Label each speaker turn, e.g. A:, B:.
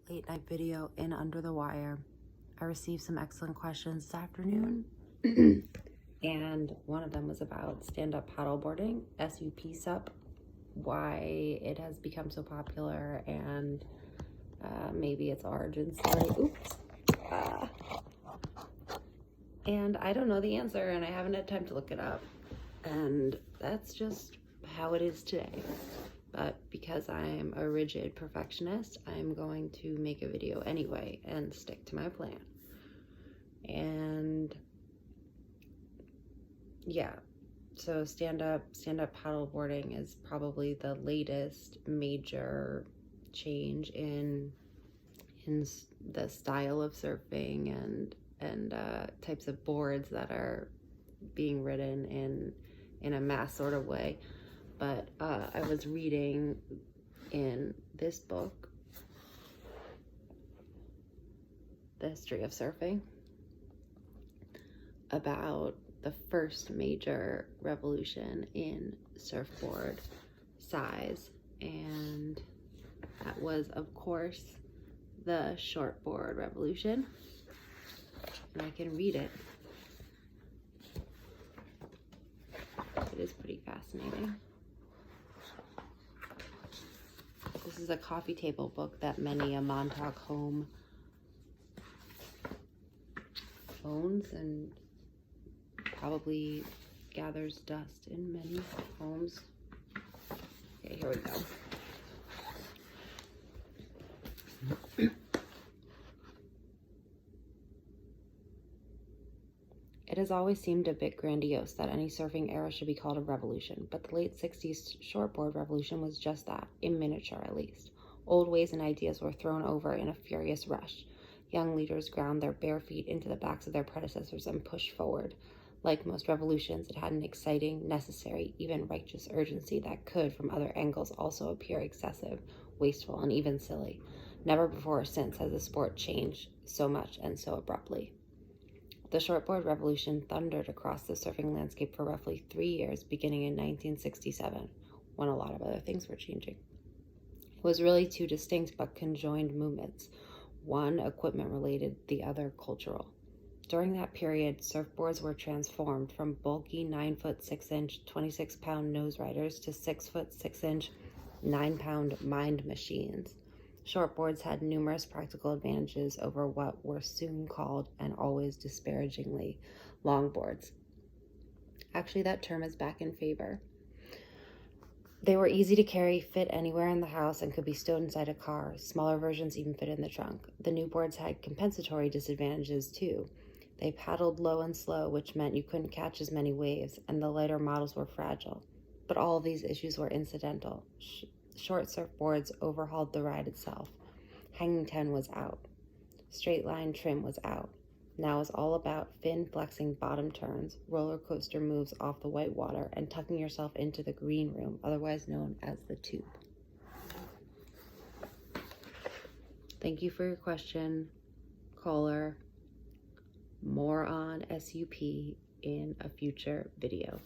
A: late night video in Under the Wire. I received some excellent questions this afternoon. And one of them was about stand-up paddleboarding, SUP SUP, why it has become so popular, and maybe its origin story. Oops. And I don't know the answer, and I haven't had time to look it up. And that's just how it is today. But because I'm a rigid perfectionist, I'm going to make a video anyway and stick to my plan. And yeah, so stand-up paddleboarding is probably the latest major change in the style of surfing and types of boards that are being ridden in a mass sort of way. But I was reading in this book, The History of Surfing, about the first major revolution in surfboard size, and that was, of course, the Shortboard Revolution. And I can read it. It is pretty fascinating. This is a coffee table book that many a Montauk home owns and probably gathers dust in many homes. Okay, here we go. It has always seemed a bit grandiose that any surfing era should be called a revolution, but the late 60s shortboard revolution was just that, in miniature at least. Old ways and ideas were thrown over in a furious rush. Young leaders ground their bare feet into the backs of their predecessors and pushed forward. Like most revolutions, it had an exciting, necessary, even righteous urgency that could, from other angles, also appear excessive, wasteful, and even silly. Never before or since has the sport changed so much and so abruptly. The shortboard revolution thundered across the surfing landscape for roughly 3 years, beginning in 1967, when a lot of other things were changing. It was really two distinct but conjoined movements, one equipment-related, the other cultural. During that period, surfboards were transformed from bulky 9-foot 6-inch, 26-pound nose riders to 6-foot 6-inch, 9-pound mind machines. Shortboards had numerous practical advantages over what were soon called, and always disparagingly, longboards. Actually, that term is back in favor. They were easy to carry, fit anywhere in the house, and could be stowed inside a car. Smaller versions even fit in the trunk. The new boards had compensatory disadvantages too. They paddled low and slow, which meant you couldn't catch as many waves, and the lighter models were fragile. But all of these issues were incidental. Short surfboards overhauled the ride itself. Hanging 10 was out. Straight line trim was out. Now it was all about fin-flexing bottom turns, roller coaster moves off the white water, and tucking yourself into the green room, otherwise known as the tube. Thank you for your question, caller. More on SUP in a future video.